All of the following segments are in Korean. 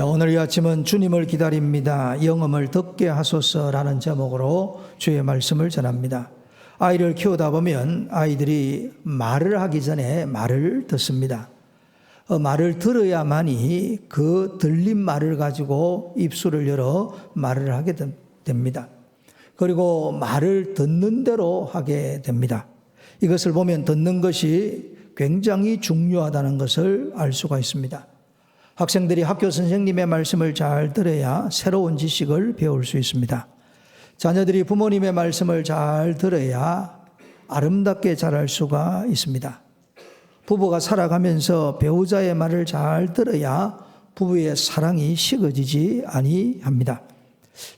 오늘 이 아침은 주님을 기다립니다. 영음을 듣게 하소서라는 제목으로 주의 말씀을 전합니다. 아이를 키우다 보면 아이들이 말을 하기 전에 말을 듣습니다. 말을 들어야만이 그 들린 말을 가지고 입술을 열어 말을 하게 됩니다. 그리고 말을 듣는 대로 하게 됩니다. 이것을 보면 듣는 것이 굉장히 중요하다는 것을 알 수가 있습니다. 학생들이 학교 선생님의 말씀을 잘 들어야 새로운 지식을 배울 수 있습니다. 자녀들이 부모님의 말씀을 잘 들어야 아름답게 자랄 수가 있습니다. 부부가 살아가면서 배우자의 말을 잘 들어야 부부의 사랑이 식어지지 아니합니다.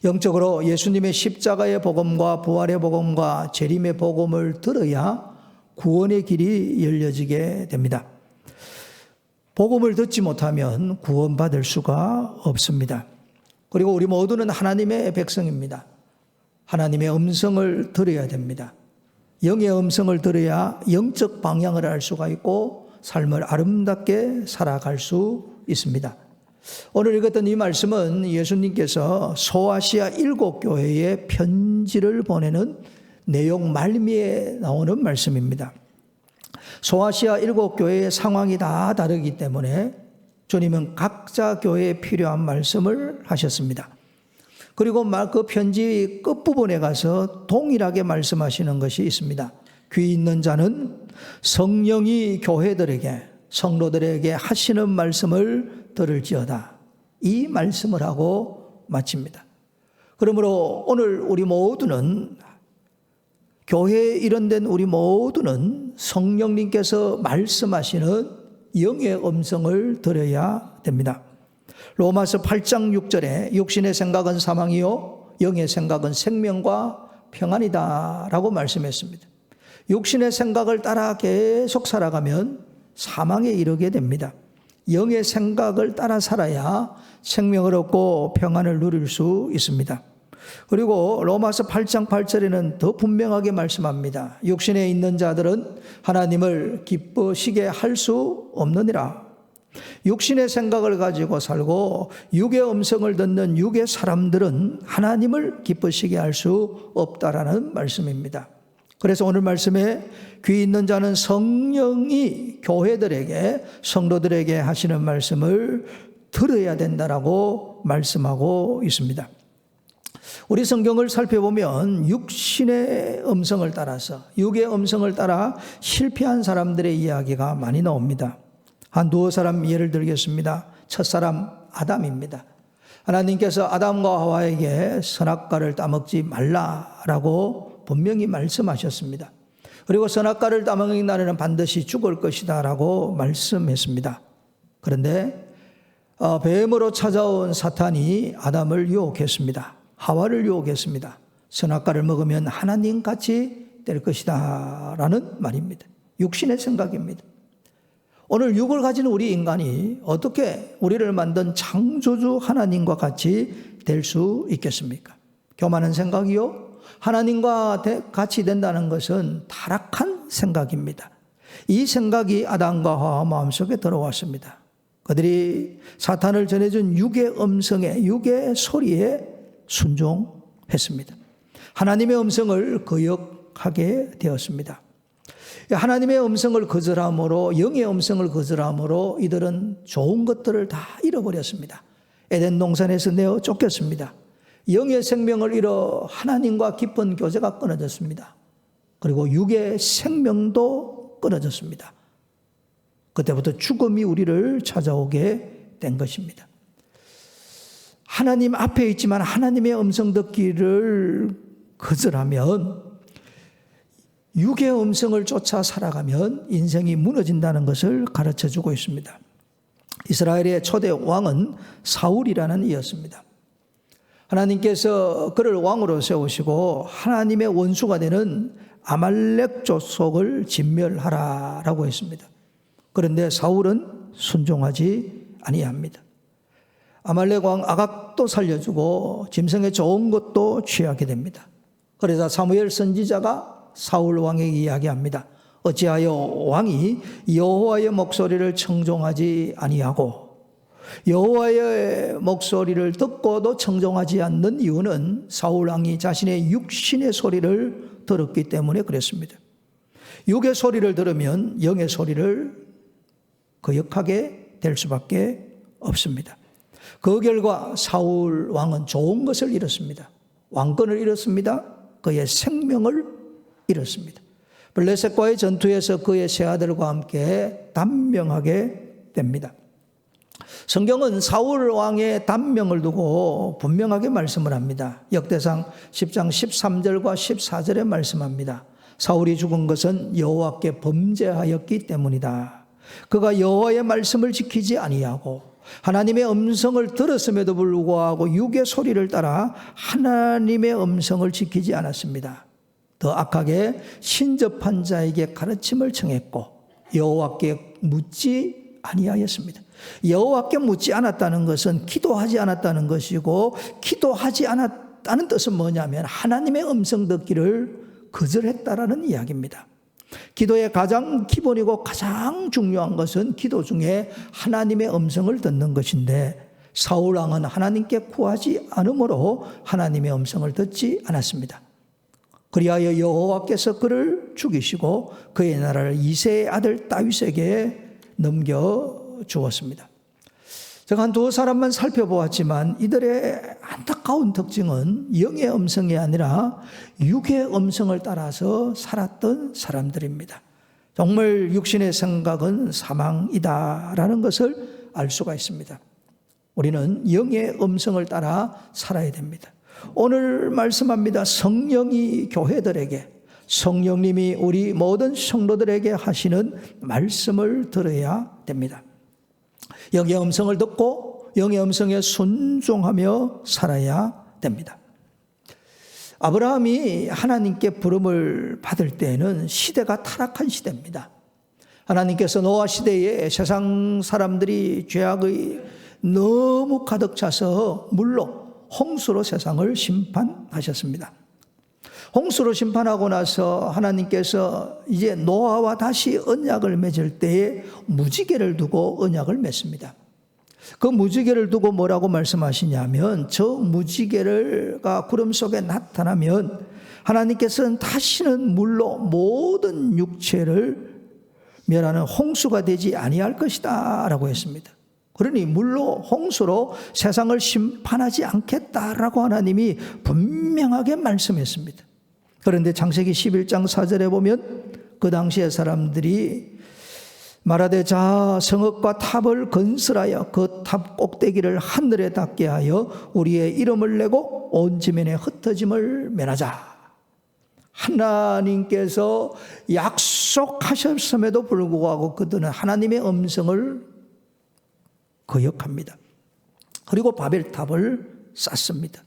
영적으로 예수님의 십자가의 복음과 부활의 복음과 재림의 복음을 들어야 구원의 길이 열려지게 됩니다. 복음을 듣지 못하면 구원받을 수가 없습니다. 그리고 우리 모두는 하나님의 백성입니다. 하나님의 음성을 들어야 됩니다. 영의 음성을 들어야 영적 방향을 알 수가 있고 삶을 아름답게 살아갈 수 있습니다. 오늘 읽었던 이 말씀은 예수님께서 소아시아 7교회에 편지를 보내는 내용 말미에 나오는 말씀입니다. 소아시아 7교회의 상황이 다 다르기 때문에 주님은 각자 교회에 필요한 말씀을 하셨습니다. 그리고 그 편지 끝부분에 가서 동일하게 말씀하시는 것이 있습니다. 귀 있는 자는 성령이 교회들에게, 성도들에게 하시는 말씀을 들을지어다. 이 말씀을 하고 마칩니다. 그러므로 오늘 우리 모두는, 교회에 일원된 우리 모두는 성령님께서 말씀하시는 영의 음성을 들어야 됩니다. 로마서 8장 6절에 육신의 생각은 사망이요 영의 생각은 생명과 평안이다 라고 말씀했습니다. 육신의 생각을 따라 계속 살아가면 사망에 이르게 됩니다. 영의 생각을 따라 살아야 생명을 얻고 평안을 누릴 수 있습니다. 그리고 로마서 8장 8절에는 더 분명하게 말씀합니다. 육신에 있는 자들은 하나님을 기쁘시게 할 수 없느니라. 육신의 생각을 가지고 살고 육의 음성을 듣는 육의 사람들은 하나님을 기쁘시게 할 수 없다라는 말씀입니다. 그래서 오늘 말씀에 귀 있는 자는 성령이 교회들에게, 성도들에게 하시는 말씀을 들어야 된다라고 말씀하고 있습니다. 우리 성경을 살펴보면 육신의 음성을 따라서, 육의 음성을 따라 실패한 사람들의 이야기가 많이 나옵니다. 한 두어 사람 예를 들겠습니다. 첫 사람 아담입니다. 하나님께서 아담과 하와에게 선악과를 따먹지 말라라고 분명히 말씀하셨습니다. 그리고 선악과를 따먹는 날에는 반드시 죽을 것이다 라고 말씀했습니다. 그런데 뱀으로 찾아온 사탄이 아담을 유혹했습니다. 하와를 유혹했습니다. 선악과를 먹으면 하나님같이 될 것이다 라는 말입니다. 육신의 생각입니다. 오늘 육을 가진 우리 인간이 어떻게 우리를 만든 창조주 하나님과 같이 될 수 있겠습니까? 교만한 생각이요? 하나님과 같이 된다는 것은 타락한 생각입니다. 이 생각이 아담과 하와 마음속에 들어왔습니다. 그들이 사탄을 전해준 육의 음성에, 육의 소리에 순종했습니다. 하나님의 음성을 거역하게 되었습니다. 하나님의 음성을 거절함으로, 영의 음성을 거절함으로 이들은 좋은 것들을 다 잃어버렸습니다. 에덴 동산에서 내어 쫓겼습니다. 영의 생명을 잃어 하나님과 깊은 교제가 끊어졌습니다. 그리고 육의 생명도 끊어졌습니다. 그때부터 죽음이 우리를 찾아오게 된 것입니다. 하나님 앞에 있지만 하나님의 음성 듣기를 거절하면, 육의 음성을 쫓아 살아가면 인생이 무너진다는 것을 가르쳐주고 있습니다. 이스라엘의 초대 왕은 사울이라는 이였습니다. 하나님께서 그를 왕으로 세우시고 하나님의 원수가 되는 아말렉 족속을 진멸하라라고 했습니다. 그런데 사울은 순종하지 아니합니다. 아말렉 왕 아각도 살려주고 짐승의 좋은 것도 취하게 됩니다. 그러자 사무엘 선지자가 사울 왕에게 이야기합니다. 어찌하여 왕이 여호와의 목소리를 청종하지 아니하고 여호와의 목소리를 듣고도 청종하지 않는 이유는 사울 왕이 자신의 육신의 소리를 들었기 때문에 그랬습니다. 육의 소리를 들으면 영의 소리를 거역하게 될 수밖에 없습니다. 그 결과 사울 왕은 좋은 것을 잃었습니다. 왕권을 잃었습니다. 그의 생명을 잃었습니다. 블레셋과의 전투에서 그의 세 아들과 함께 단명하게 됩니다. 성경은 사울 왕의 단명을 두고 분명하게 말씀을 합니다. 역대상 10장 13절과 14절에 말씀합니다. 사울이 죽은 것은 여호와께 범죄하였기 때문이다. 그가 여호와의 말씀을 지키지 아니하고 하나님의 음성을 들었음에도 불구하고 육의 소리를 따라 하나님의 음성을 지키지 않았습니다. 더 악하게 신접한 자에게 가르침을 청했고 여호와께 묻지 아니하였습니다. 여호와께 묻지 않았다는 것은 기도하지 않았다는 것이고, 기도하지 않았다는 뜻은 뭐냐면 하나님의 음성 듣기를 거절했다라는 이야기입니다. 기도의 가장 기본이고 가장 중요한 것은 기도 중에 하나님의 음성을 듣는 것인데, 사울 왕은 하나님께 구하지 않으므로 하나님의 음성을 듣지 않았습니다. 그리하여 여호와께서 그를 죽이시고 그의 나라를 이새의 아들 다윗에게 넘겨주었습니다. 제가 한 두 사람만 살펴보았지만 이들의 안타까운 특징은 영의 음성이 아니라 육의 음성을 따라서 살았던 사람들입니다. 정말 육신의 생각은 사망이다라는 것을 알 수가 있습니다. 우리는 영의 음성을 따라 살아야 됩니다. 오늘 말씀합니다. 성령이 교회들에게, 성령님이 우리 모든 성도들에게 하시는 말씀을 들어야 됩니다. 영의 음성을 듣고 영의 음성에 순종하며 살아야 됩니다. 아브라함이 하나님께 부름을 받을 때에는 시대가 타락한 시대입니다. 하나님께서 노아 시대에 세상 사람들이 죄악의 너무 가득 차서 물로 홍수로 세상을 심판하셨습니다. 홍수로 심판하고 나서 하나님께서 이제 노아와 다시 언약을 맺을 때에 무지개를 두고 언약을 맺습니다. 그 무지개를 두고 뭐라고 말씀하시냐면, 저 무지개가 구름 속에 나타나면 하나님께서는 다시는 물로 모든 육체를 멸하는 홍수가 되지 아니할 것이다 라고 했습니다. 그러니 물로 홍수로 세상을 심판하지 않겠다라고 하나님이 분명하게 말씀했습니다. 그런데 창세기 11장 4절에 보면 그 당시의 사람들이 말하되 자 성읍과 탑을 건설하여 그 탑 꼭대기를 하늘에 닿게 하여 우리의 이름을 내고 온 지면에 흩어짐을 면하자. 하나님께서 약속하셨음에도 불구하고 그들은 하나님의 음성을 거역합니다. 그리고 바벨탑을 쌓습니다.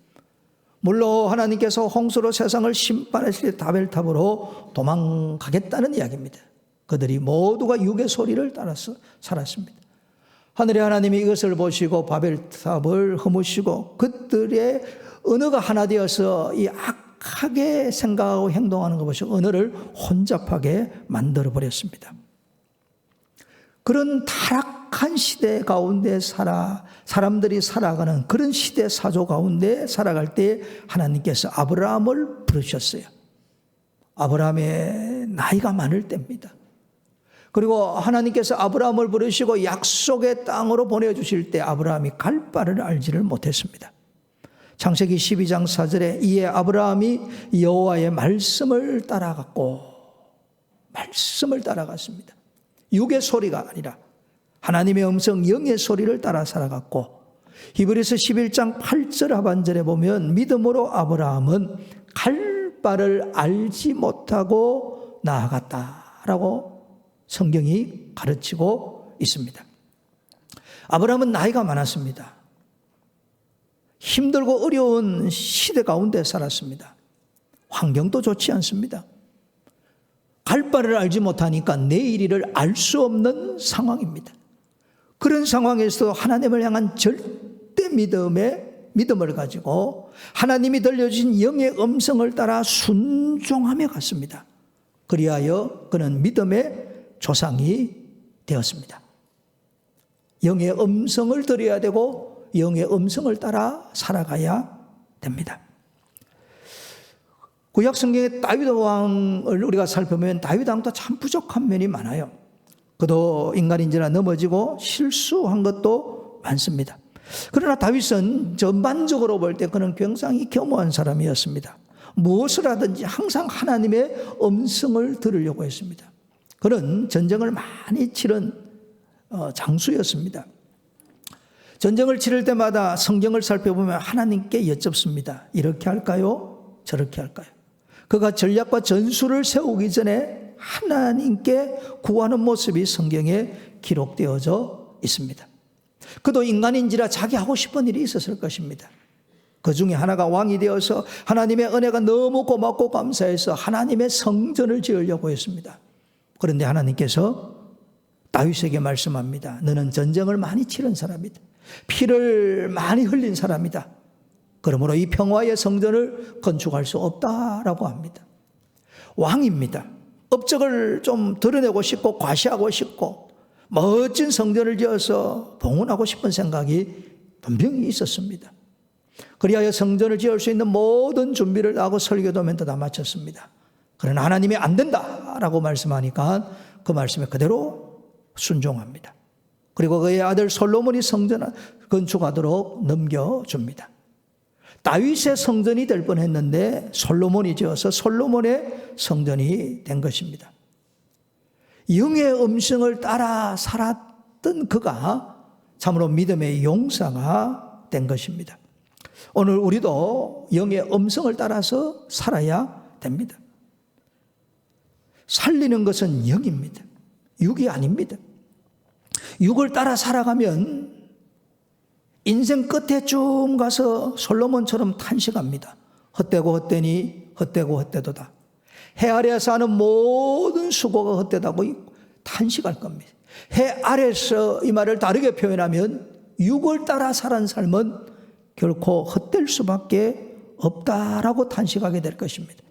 물론 하나님께서 홍수로 세상을 심판하실 때 바벨탑으로 도망가겠다는 이야기입니다. 그들이 모두가 육의 소리를 따라서 살았습니다. 하늘의 하나님이 이것을 보시고 바벨탑을 허무시고 그들의 언어가 하나 되어서 이 악하게 생각하고 행동하는 것 보시고 언어를 혼잡하게 만들어버렸습니다. 그런 타락한 시대 가운데 사람들이 살아가는 그런 시대 사조 가운데 살아갈 때 하나님께서 아브라함을 부르셨어요. 아브라함의 나이가 많을 때입니다. 그리고 하나님께서 아브라함을 부르시고 약속의 땅으로 보내주실 때 아브라함이 갈 바를 알지를 못했습니다. 창세기 12장 4절에 이에 아브라함이 여호와의 말씀을 따라갔습니다. 육의 소리가 아니라 하나님의 음성 영의 소리를 따라 살아갔고, 히브리서 11장 8절 하반절에 보면 믿음으로 아브라함은 갈 바를 알지 못하고 나아갔다라고 성경이 가르치고 있습니다. 아브라함은 나이가 많았습니다. 힘들고 어려운 시대 가운데 살았습니다. 환경도 좋지 않습니다. 갈 바를 알지 못하니까 내일을 알 수 없는 상황입니다. 그런 상황에서 하나님을 향한 절대 믿음을 가지고 하나님이 들려주신 영의 음성을 따라 순종하며 갔습니다. 그리하여 그는 믿음의 조상이 되었습니다. 영의 음성을 들어야 되고 영의 음성을 따라 살아가야 됩니다. 구약 성경의 다윗 왕을 우리가 살펴보면 다윗 왕도 참 부족한 면이 많아요. 그도 인간인지라 넘어지고 실수한 것도 많습니다. 그러나 다윗은 전반적으로 볼 때 그는 굉장히 겸허한 사람이었습니다. 무엇을 하든지 항상 하나님의 음성을 들으려고 했습니다. 그는 전쟁을 많이 치른 장수였습니다. 전쟁을 치를 때마다 성경을 살펴보면 하나님께 여쭙습니다. 이렇게 할까요? 저렇게 할까요? 그가 전략과 전술을 세우기 전에 하나님께 구하는 모습이 성경에 기록되어져 있습니다. 그도 인간인지라 자기 하고 싶은 일이 있었을 것입니다. 그 중에 하나가 왕이 되어서 하나님의 은혜가 너무 고맙고 감사해서 하나님의 성전을 지으려고 했습니다. 그런데 하나님께서 다윗에게 말씀합니다. 너는 전쟁을 많이 치른 사람이다. 피를 많이 흘린 사람이다. 그러므로 이 평화의 성전을 건축할 수 없다라고 합니다. 왕입니다. 업적을 좀 드러내고 싶고 과시하고 싶고 멋진 성전을 지어서 봉헌하고 싶은 생각이 분명히 있었습니다. 그리하여 성전을 지을 수 있는 모든 준비를 하고 설교도 멘트 다 마쳤습니다. 그러나 하나님이 안 된다라고 말씀하니까 그 말씀에 그대로 순종합니다. 그리고 그의 아들 솔로몬이 성전을 건축하도록 넘겨줍니다. 다윗의 성전이 될 뻔했는데 솔로몬이 지어서 솔로몬의 성전이 된 것입니다. 영의 음성을 따라 살았던 그가 참으로 믿음의 용사가 된 것입니다. 오늘 우리도 영의 음성을 따라서 살아야 됩니다. 살리는 것은 영입니다. 육이 아닙니다. 육을 따라 살아가면 인생 끝에 쭉 가서 솔로몬처럼 탄식합니다. 헛되고 헛되니 헛되고 헛되도다. 해 아래 사는 모든 수고가 헛되다고 탄식할 겁니다. 해 아래서 이 말을 다르게 표현하면 육을 따라 살은 삶은 결코 헛될 수밖에 없다라고 탄식하게 될 것입니다.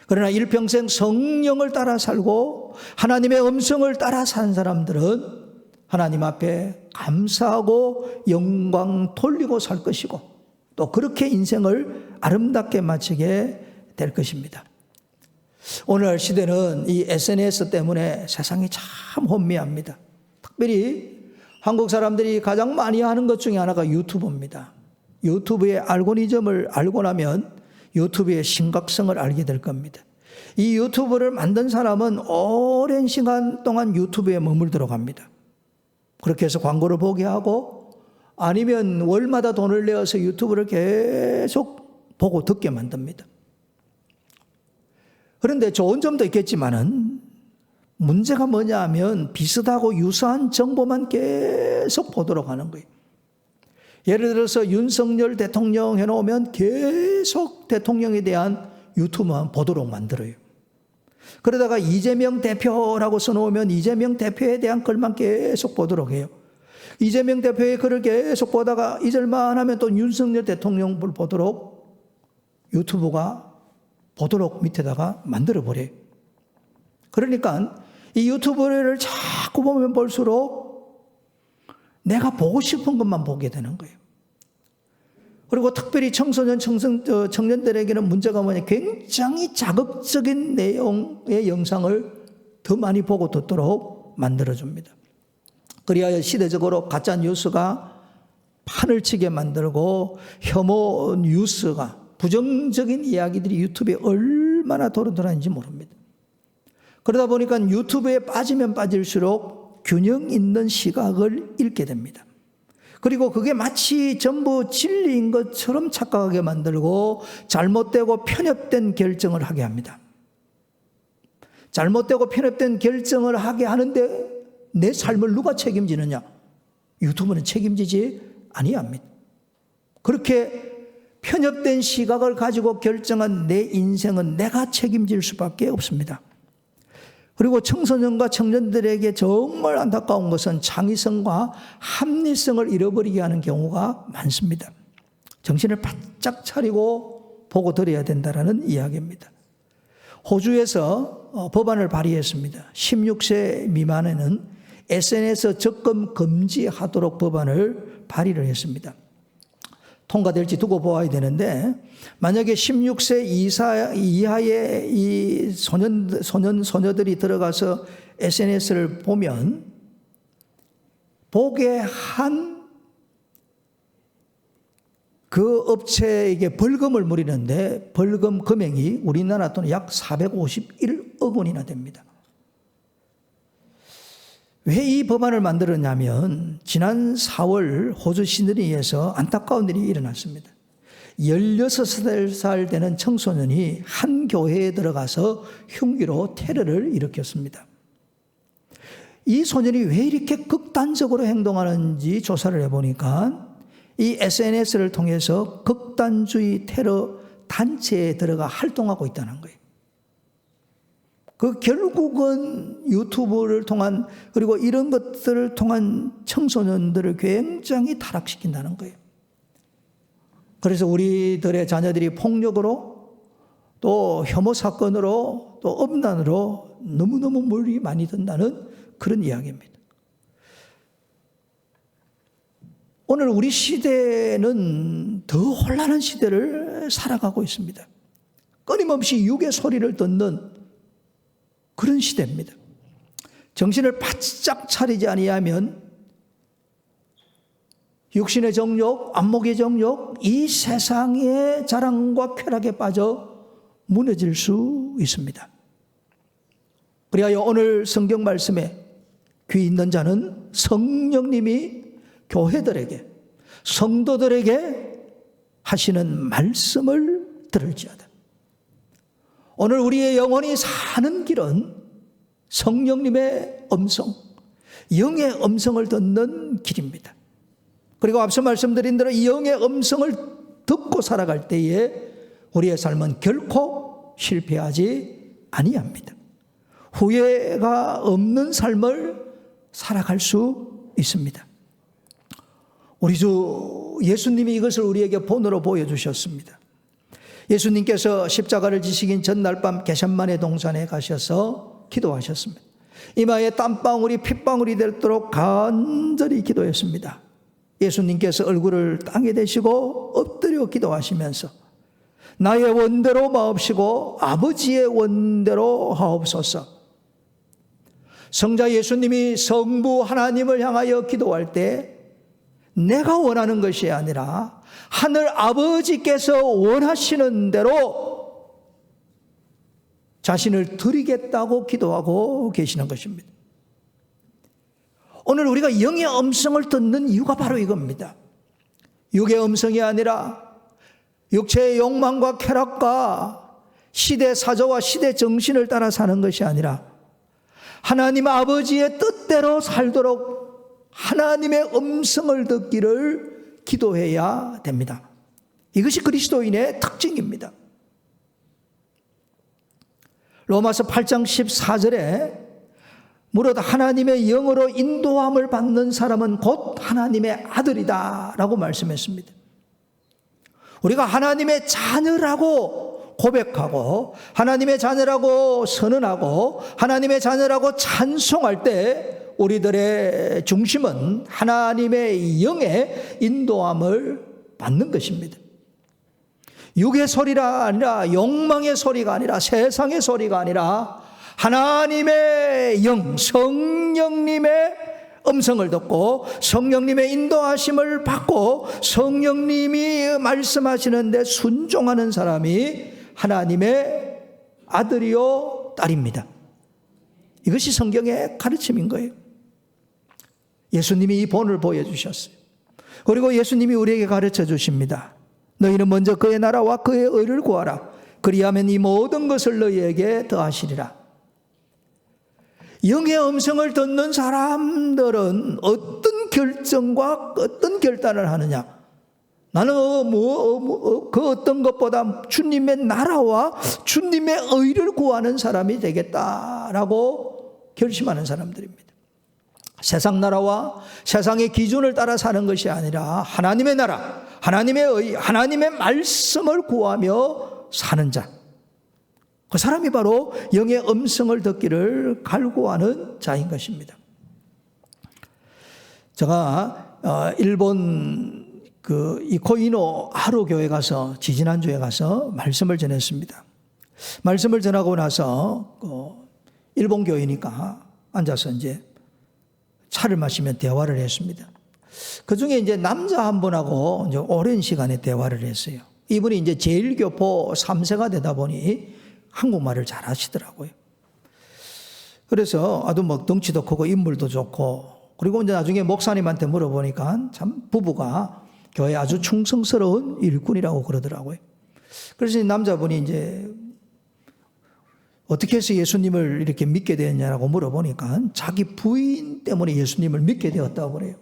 그러나 일평생 성령을 따라 살고 하나님의 음성을 따라 사는 사람들은 하나님 앞에 감사하고 영광 돌리고 살 것이고 또 그렇게 인생을 아름답게 마치게 될 것입니다. 오늘 시대는 이 SNS 때문에 세상이 참 혼미합니다. 특별히 한국 사람들이 가장 많이 하는 것 중에 하나가 유튜브입니다. 유튜브의 알고리즘을 알고 나면 유튜브의 심각성을 알게 될 겁니다. 이 유튜브를 만든 사람은 오랜 시간 동안 유튜브에 머물도록 합니다. 그렇게 해서 광고를 보게 하고 아니면 월마다 돈을 내어서 유튜브를 계속 보고 듣게 만듭니다. 그런데 좋은 점도 있겠지만은 문제가 뭐냐 하면 비슷하고 유사한 정보만 계속 보도록 하는 거예요. 예를 들어서 윤석열 대통령 해놓으면 계속 대통령에 대한 유튜브만 보도록 만들어요. 그러다가 이재명 대표라고 써놓으면 이재명 대표에 대한 글만 계속 보도록 해요. 이재명 대표의 글을 계속 보다가 잊을만 하면 또 윤석열 대통령 을 보도록 유튜브가 보도록 밑에다가 만들어버려요. 그러니까 이 유튜브를 자꾸 보면 볼수록 내가 보고 싶은 것만 보게 되는 거예요. 그리고 특별히 청년들에게는 문제가 뭐냐, 굉장히 자극적인 내용의 영상을 더 많이 보고 듣도록 만들어줍니다. 그리하여 시대적으로 가짜 뉴스가 판을 치게 만들고 혐오 뉴스가 부정적인 이야기들이 유튜브에 얼마나 돌아다니는지 모릅니다. 그러다 보니까 유튜브에 빠지면 빠질수록 균형 있는 시각을 잃게 됩니다. 그리고 그게 마치 전부 진리인 것처럼 착각하게 만들고 잘못되고 편협된 결정을 하게 합니다. 잘못되고 편협된 결정을 하게 하는데 내 삶을 누가 책임지느냐? 유튜브는 책임지지 아니합니다. 그렇게 편협된 시각을 가지고 결정한 내 인생은 내가 책임질 수밖에 없습니다. 그리고 청소년과 청년들에게 정말 안타까운 것은 창의성과 합리성을 잃어버리게 하는 경우가 많습니다. 정신을 바짝 차리고 보고 들어야 된다는 이야기입니다. 호주에서 법안을 발의했습니다. 16세 미만에는 SNS 접근 금지하도록 법안을 발의를 했습니다. 통과될지 두고 보아야 되는데, 만약에 16세 이하의 이 소녀들이 들어가서 SNS를 보면 보게 한 그 업체에게 벌금을 물리는데 벌금 금액이 우리나라 돈 약 451억 원이나 됩니다. 왜 이 법안을 만들었냐면 지난 4월 호주 시드니에서 안타까운 일이 일어났습니다. 16살 되는 청소년이 한 교회에 들어가서 흉기로 테러를 일으켰습니다. 이 소년이 왜 이렇게 극단적으로 행동하는지 조사를 해보니까 이 SNS를 통해서 극단주의 테러 단체에 들어가 활동하고 있다는 거예요. 그 결국은 유튜브를 통한, 그리고 이런 것들을 통한 청소년들을 굉장히 타락시킨다는 거예요. 그래서 우리들의 자녀들이 폭력으로 또 혐오 사건으로 또 음란으로 너무너무 물이 많이 든다는 그런 이야기입니다. 오늘 우리 시대는 더 혼란한 시대를 살아가고 있습니다. 끊임없이 육의 소리를 듣는 그런 시대입니다. 정신을 바짝 차리지 아니하면 육신의 정욕, 안목의 정욕, 이 세상의 자랑과 쾌락에 빠져 무너질 수 있습니다. 그리하여 오늘 성경 말씀에 귀 있는 자는 성령님이 교회들에게, 성도들에게 하시는 말씀을 들을지어다. 오늘 우리의 영혼이 사는 길은 성령님의 음성, 영의 음성을 듣는 길입니다. 그리고 앞서 말씀드린 대로 이 영의 음성을 듣고 살아갈 때에 우리의 삶은 결코 실패하지 아니합니다. 후회가 없는 삶을 살아갈 수 있습니다. 우리 주 예수님이 이것을 우리에게 본으로 보여주셨습니다. 예수님께서 십자가를 지시긴 전날 밤 겟세마네 동산에 가셔서 기도하셨습니다. 이마에 땀방울이 핏방울이 되도록 간절히 기도했습니다. 예수님께서 얼굴을 땅에 대시고 엎드려 기도하시면서 나의 원대로 마옵시고 아버지의 원대로 하옵소서. 성자 예수님이 성부 하나님을 향하여 기도할 때 내가 원하는 것이 아니라 하늘 아버지께서 원하시는 대로 자신을 드리겠다고 기도하고 계시는 것입니다. 오늘 우리가 영의 음성을 듣는 이유가 바로 이겁니다. 육의 음성이 아니라 육체의 욕망과 쾌락과 시대 사조와 시대 정신을 따라 사는 것이 아니라 하나님 아버지의 뜻대로 살도록 하나님의 음성을 듣기를 기도해야 됩니다. 이것이 그리스도인의 특징입니다. 로마서 8장 14절에 무릇 하나님의 영으로 인도함을 받는 사람은 곧 하나님의 아들이다 라고 말씀했습니다. 우리가 하나님의 자녀라고 고백하고 하나님의 자녀라고 선언하고 하나님의 자녀라고 찬송할 때 우리들의 중심은 하나님의 영의 인도함을 받는 것입니다. 육의 소리가 아니라 욕망의 소리가 아니라 세상의 소리가 아니라 하나님의 영, 성령님의 음성을 듣고 성령님의 인도하심을 받고 성령님이 말씀하시는데 순종하는 사람이 하나님의 아들이요 딸입니다. 이것이 성경의 가르침인 거예요. 예수님이 이 본을 보여주셨어요. 그리고 예수님이 우리에게 가르쳐 주십니다. 너희는 먼저 그의 나라와 그의 의를 구하라. 그리하면 이 모든 것을 너희에게 더하시리라. 영의 음성을 듣는 사람들은 어떤 결정과 어떤 결단을 하느냐? 나는 그 어떤 것보다 주님의 나라와 주님의 의를 구하는 사람이 되겠다라고 결심하는 사람들입니다. 세상 나라와 세상의 기준을 따라 사는 것이 아니라 하나님의 나라, 하나님의 의, 하나님의 말씀을 구하며 사는 자. 그 사람이 바로 영의 음성을 듣기를 갈구하는 자인 것입니다. 제가 일본 이코이노 하루 교회 가서 지지난주에 가서 말씀을 전했습니다. 말씀을 전하고 나서 일본 교회니까 앉아서 이제 차를 마시며 대화를 했습니다. 그 중에 이제 남자 한 분하고 이제 오랜 시간에 대화를 했어요. 이분이 이제 제1교포 3세가 되다 보니 한국말을 잘 하시더라고요. 그래서 아주 뭐 덩치도 크고 인물도 좋고, 그리고 이제 나중에 목사님한테 물어보니까 참 부부가 교회에 아주 충성스러운 일꾼이라고 그러더라고요. 그래서 이 남자분이 이제 어떻게 해서 예수님을 이렇게 믿게 되었냐고 물어보니까 자기 부인 때문에 예수님을 믿게 되었다고 그래요.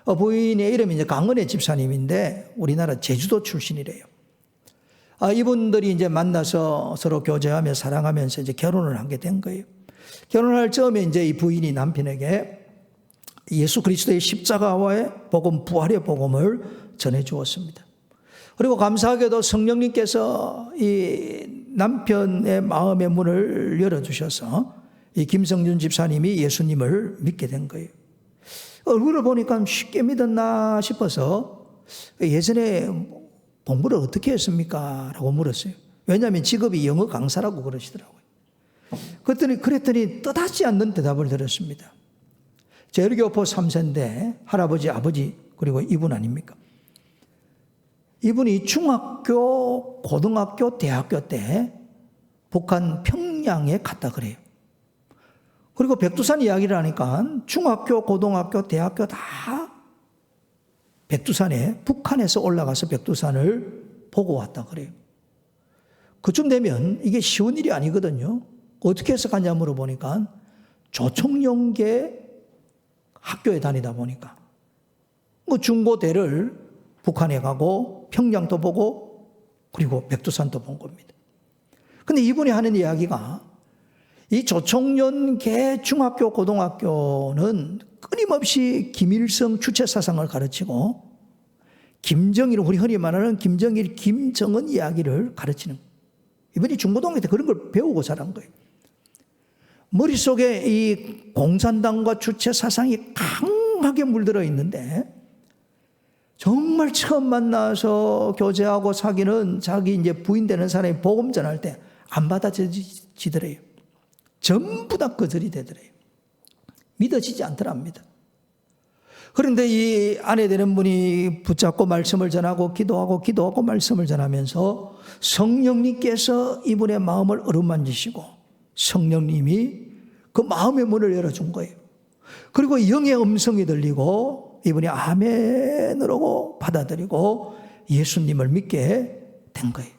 부인의 이름이 이제 강은혜 집사님인데 우리나라 제주도 출신이래요. 이분들이 이제 만나서 서로 교제하며 사랑하면서 이제 결혼을 하게 된 거예요. 결혼할 즈음에 이제 이 부인이 남편에게 예수 그리스도의 십자가와의 복음, 부활의 복음을 전해 주었습니다. 그리고 감사하게도 성령님께서 이 남편의 마음의 문을 열어주셔서 이 김성준 집사님이 예수님을 믿게 된 거예요. 얼굴을 보니까 쉽게 믿었나 싶어서 예전에 공부를 어떻게 했습니까? 라고 물었어요. 왜냐하면 직업이 영어 강사라고 그러시더라고요. 그랬더니 뜻하지 않는 대답을 들었습니다. 제1교포 3세인데 할아버지, 아버지, 그리고 이분 아닙니까? 이분이 중학교, 고등학교, 대학교 때 북한 평양에 갔다 그래요. 그리고 백두산 이야기를 하니까 중학교, 고등학교, 대학교 다 백두산에, 북한에서 올라가서 백두산을 보고 왔다 그래요. 그쯤 되면 이게 쉬운 일이 아니거든요. 어떻게 해서 갔냐 물어보니까 조총련계 학교에 다니다 보니까 중고대를 북한에 가고 평양도 보고 그리고 백두산도 본 겁니다. 근데 이분이 하는 이야기가 이 조총련계 중학교 고등학교는 끊임없이 김일성 주체 사상을 가르치고 김정일, 우리 흔히 말하는 김정일, 김정은 이야기를 가르치는 거예요. 이분이 중고등학교 때 그런 걸 배우고 자란 거예요. 머릿속에 이 공산당과 주체 사상이 강하게 물들어 있는데 정말 처음 만나서 교제하고 사귀는 자기 이제 부인 되는 사람이 복음 전할 때 안 받아지더래요. 전부 다 거절이 되더래요. 믿어지지 않더랍니다. 그런데 이 아내 되는 분이 붙잡고 말씀을 전하고 기도하고 말씀을 전하면서 성령님께서 이분의 마음을 어루만지시고 성령님이 그 마음의 문을 열어준 거예요. 그리고 영의 음성이 들리고 이분이 아멘으로 받아들이고 예수님을 믿게 된 거예요.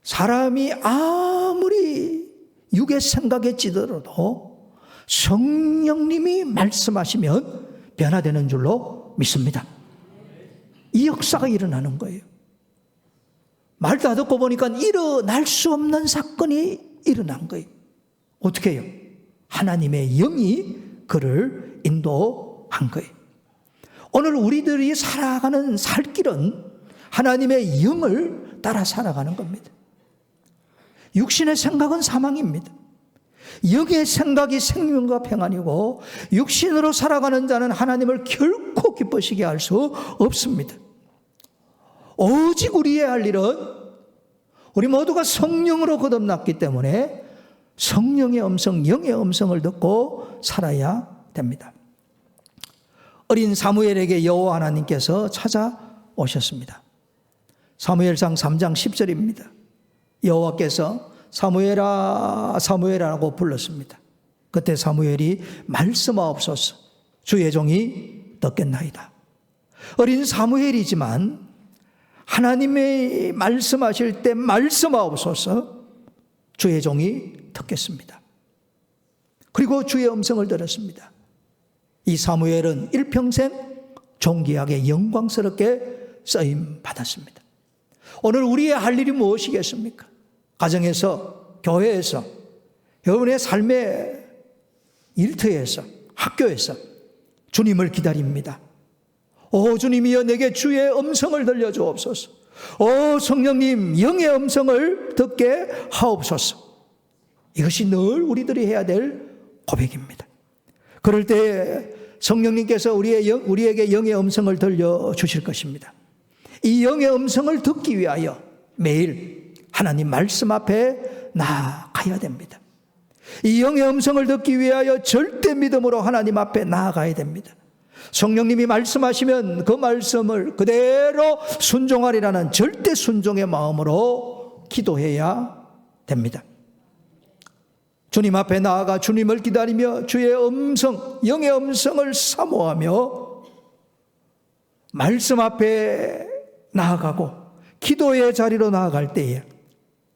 사람이 아무리 육의 생각에 찌들어도 성령님이 말씀하시면 변화되는 줄로 믿습니다. 이 역사가 일어나는 거예요. 말 다 듣고 보니까 일어날 수 없는 사건이 일어난 거예요. 어떻게 해요? 하나님의 영이 그를 인도한 거예요. 오늘 우리들이 살아가는 살 길은 하나님의 영을 따라 살아가는 겁니다. 육신의 생각은 사망입니다. 영의 생각이 생명과 평안이고 육신으로 살아가는 자는 하나님을 결코 기쁘시게 할 수 없습니다. 오직 우리의 할 일은 우리 모두가 성령으로 거듭났기 때문에 성령의 음성, 영의 음성을 듣고 살아야 됩니다. 어린 사무엘에게 여호와 하나님께서 찾아오셨습니다. 사무엘상 3장 10절입니다. 여호와께서 사무엘아 사무엘아라고 불렀습니다. 그때 사무엘이 말씀하옵소서 주의 종이 듣겠나이다. 어린 사무엘이지만 하나님의 말씀하실 때 말씀하옵소서 주의 종이 듣겠습니다. 그리고 주의 음성을 들었습니다. 이 사무엘은 일평생 존귀하게 영광스럽게 쓰임 받았습니다. 오늘 우리의 할 일이 무엇이겠습니까? 가정에서, 교회에서, 여러분의 삶의 일터에서, 학교에서 주님을 기다립니다. 오 주님이여 내게 주의 음성을 들려주옵소서. 오 성령님 영의 음성을 듣게 하옵소서. 이것이 늘 우리들이 해야 될 고백입니다. 그럴 때 성령님께서 우리에게 영의 음성을 들려주실 것입니다. 이 영의 음성을 듣기 위하여 매일 하나님 말씀 앞에 나아가야 됩니다. 이 영의 음성을 듣기 위하여 절대 믿음으로 하나님 앞에 나아가야 됩니다. 성령님이 말씀하시면 그 말씀을 그대로 순종하리라는 절대 순종의 마음으로 기도해야 됩니다. 주님 앞에 나아가 주님을 기다리며 주의 음성, 영의 음성을 사모하며 말씀 앞에 나아가고 기도의 자리로 나아갈 때에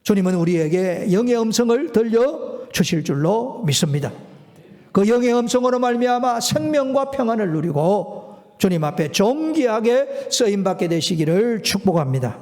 주님은 우리에게 영의 음성을 들려주실 줄로 믿습니다. 그 영의 음성으로 말미암아 생명과 평안을 누리고 주님 앞에 존귀하게 쓰임받게 되시기를 축복합니다.